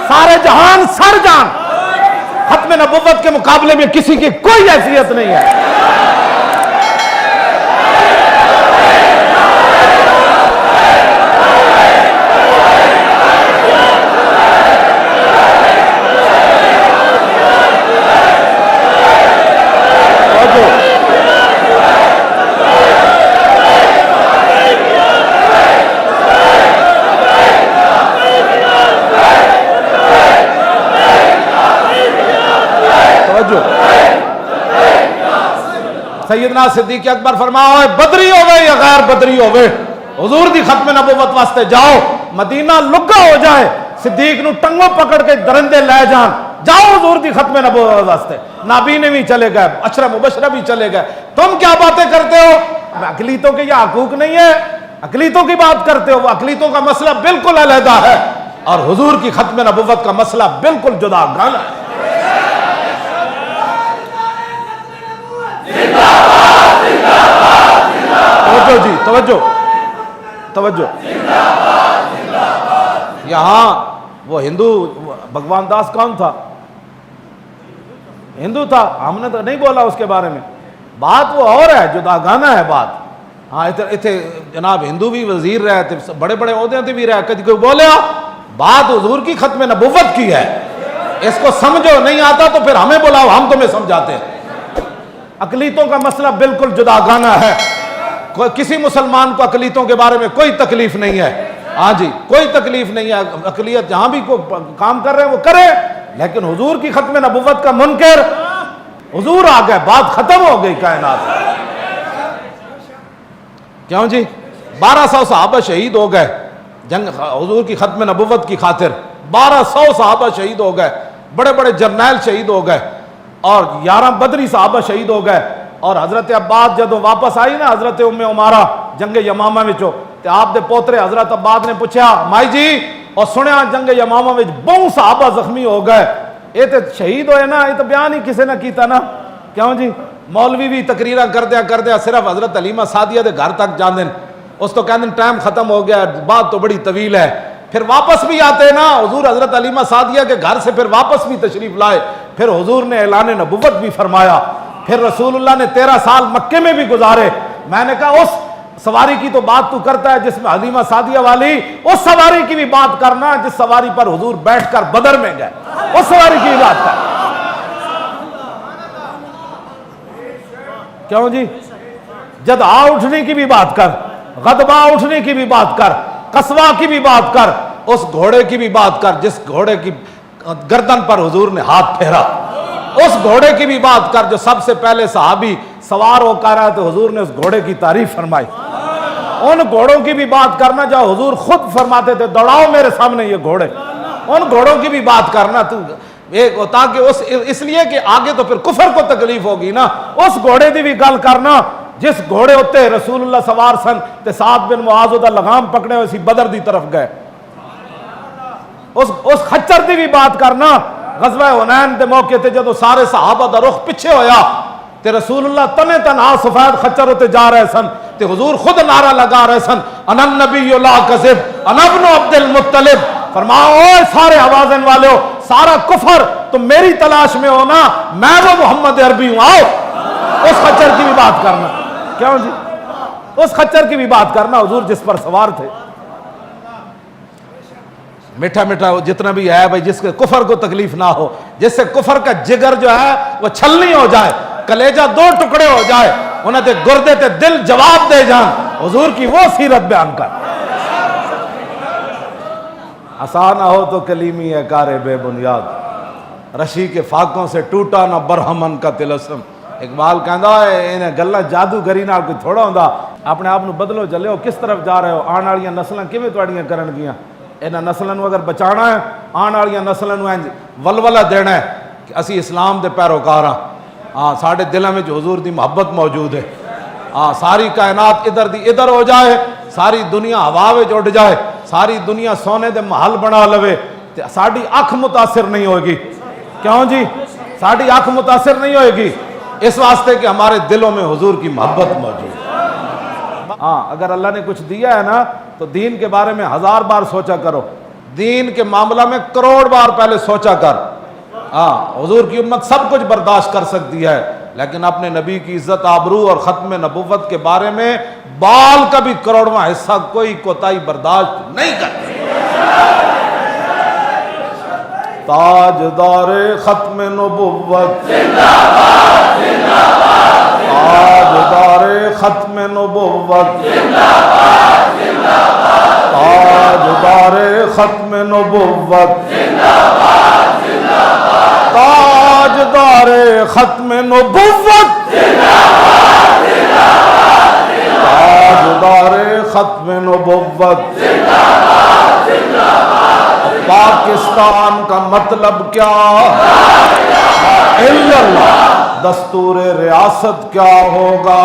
سارے جہان سر جان، ختم نبوت کے مقابلے میں کسی کی کوئی حیثیت نہیں ہے۔ سیدنا صدیق اکبر فرماؤ بدری ہوئے یا غیر بدری ہوئے، حضور دی ختم نبوت واسطے جاؤ، مدینہ لگا ہو جائے، صدیق نو ٹنگوں پکڑ کے درندے لے جان، جاؤ حضور دی ختم نبوت واسطے۔ نابینے بھی چلے گئے، عشرہ مبشرہ بھی چلے گئے، تم کیا باتیں کرتے ہو؟ اقلیتوں کے یہ حقوق نہیں ہے، اقلیتوں کی بات کرتے ہو، وہ اقلیتوں کا مسئلہ بالکل علیحدہ ہے، اور حضور کی ختم نبوت کا مسئلہ بالکل جدا گانا ہے۔ توجہ جی، توجہ یہاں وہ ہندو بھگوان داس کون تھا؟ ہندو تھا، ہم نے تو نہیں بولا اس کے بارے میں، بات وہ اور ہے، جدا گانا ہے بات۔ ہاں اتنے جناب ہندو بھی وزیر رہے تھے، بڑے بڑے عہدے تھے بھی رہے، کدی کوئی بولے بات حضور کی ختم نبوت کی ہے، اس کو سمجھو، نہیں آتا تو پھر ہمیں بلاؤ، ہم تمہیں سمجھاتے ہیں۔ اقلیتوں کا مسئلہ بالکل جدا گانا ہے، کسی مسلمان کو اقلیتوں کے بارے میں کوئی تکلیف نہیں ہے، ہاں جی کوئی تکلیف نہیں ہے، اقلیت جہاں بھی کوئی کام کر رہے ہیں وہ کرے، لیکن حضور کی ختم نبوت کا منکر، حضور آ گئے، بات ختم ہو گئی کائنات۔ کیوں جی 1200 صحابہ شہید ہو گئے جنگ حضور کی ختم نبوت کی خاطر، 1200 صحابہ شہید ہو گئے، بڑے بڑے جرنیل شہید ہو گئے، اور 11 بدری صحابہ شہید ہو گئے، اور حضرت عباد جدو واپس آئی نا حضرت ام عمارہ جنگ یمامہ وچوں تے آپ دے پوترے حضرت عباد نے پوچھا مائی جی اور سنیا جنگ یمامہ وچ بہت صحابہ زخمی ہو گئے، یہ تے شہید ہوئے نا، یہ تو بیان ہی کسی نے کیتا نا، کیوں جی مولوی بھی تقریرہ کر دیا صرف حضرت حلیمہ سعدیہ دے گھر تک جان دین، اس تو کہندے ٹائم ختم ہو گیا، بات تو بڑی طویل ہے، پھر واپس بھی آتے نا حضور حضرت حلیمہ سعدیہ کے گھر سے پھر واپس بھی تشریف لائے، پھر حضور نے اعلان نبوت بھی فرمایا، پھر رسول اللہ نے 13 سال مکے میں بھی گزارے۔ میں نے کہا اس سواری کی تو بات تو کرتا ہے جس میں حلیمہ سعدیہ والی، اس سواری کی بھی بات کرنا جس سواری پر حضور بیٹھ کر بدر میں گئے، اس سواری کی بھی بات کر، کیوں جی جدع اٹھنے کی بھی بات کر، غضبہ اٹھنے کی بھی بات کر، قصوہ کی بھی بات کر، اس گھوڑے کی بھی بات کر جس گھوڑے کی گردن پر حضور نے ہاتھ پھیرا، اس گھوڑے کی بھی بات کر جو سب سے پہلے صحابی سوار ہو کر رہا تو حضور نے اس گھوڑے کی تعریف فرمائی، ان گھوڑوں کی بھی بات کرنا جو حضور خود فرماتے تھے دوڑاؤ میرے سامنے یہ گھوڑے، ان گھوڑوں کی بھی بات کرنا تو تاکہ اس لیے کہ آگے تو پھر کفر کو تکلیف ہوگی نا، اس گھوڑے دی بھی گل کرنا جس گھوڑے ہوتے رسول اللہ سوار سن تے سعد بن معاذ دا لگام پکڑے ہوئے سی بدر دی طرف گئے، اس خچر دی بھی بات کرنا، غزوہ حنین دے موقع تے جدو سارے صحابہ دا رخ پیچھے ہویا تے رسول اللہ تنے تنہا سفید خچر ہوتے جا رہے سن تے حضور خود نعرہ لگا رہے سن انا النبی لا کذب انا ابن عبد المطلب، فرماؤ اوہ سارے آوازن والے ہو، سارا کفر تم میری تلاش میں ہو نا، میں وہ محمد عربی ہوں، آؤ اس خچر کی بھی بات کرنا، کیوں جی اس خچر کی بھی بات کرنا حضور جس پر سوار تھے، میٹھا میٹھا جتنا بھی ہے بھائی جس کے کفر کو تکلیف نہ ہو، جس سے کفر کا جگر جو ہے وہ چھلنی ہو جائے، کلیجہ 2 ٹکڑے ہو جائے، انہیں تے گردے تے دل جواب دے جان، حضور کی وہ سیرت بیان کر، آسان نہ ہو تو کلیمی ہے کار بے بنیاد، رشی کے فاقوں سے ٹوٹا نہ برہمن کا تلسم، اقبال کہندا ہے انہیں گلہ جادوگری نال کوئی تھوڑا ہوندا، اپنے آپ نو بدلو چلے ہو، کس طرف جا رہے ہو، آن والیاں نسلاں کیویں تواڈیاں کرن گیاں، انہاں نسلاں نو اگر بچانا ہے، آن والیاں نسلاں نو ولولہ دینا ہے کہ اسی اسلام دے پیروکار ہاں، ہاں ساڈے دلاں وچ حضور دی محبت موجود ہے، ہاں ساری کائنات ادھر دی ادھر ہو جائے، ساری دنیا ہوا وچ اڑ جائے، ساری دنیا سونے دے محل بنا لوے تے ساڈی اکھ متاثر نہیں ہوئے گی، کیوں جی ساڈی اکھ متاثر نہیں ہوئے گی، اس واسطے کہ ہمارے دلوں میں حضور کی محبت موجود ہے۔ ہاں اگر اللہ نے کچھ دیا ہے نا تو دین کے بارے میں 1000 بار سوچا کرو، دین کے معاملہ میں کروڑ بار پہلے سوچا کر. ہاں حضور کی امت سب کچھ برداشت کر سکتی ہے، لیکن اپنے نبی کی عزت آبرو اور ختم نبوت کے بارے میں بال کا بھی کروڑواں حصہ کوئی کوتاہی برداشت نہیں کرتے. تاجدار ختم نبوت زندہ باد، زندہ باد، تاجدار ختم نبوت زندہ باد، زندہ باد، تاجدار ختم نبوت زندہ باد، زندہ باد، تاجدار ختم نبوت زندہ باد، زندہ باد، تاجدار ختم نبوت زندہ باد، زندہ باد. پاکستان کا مطلب کیا؟ الا اللہ. دستور ریاست کیا ہوگا؟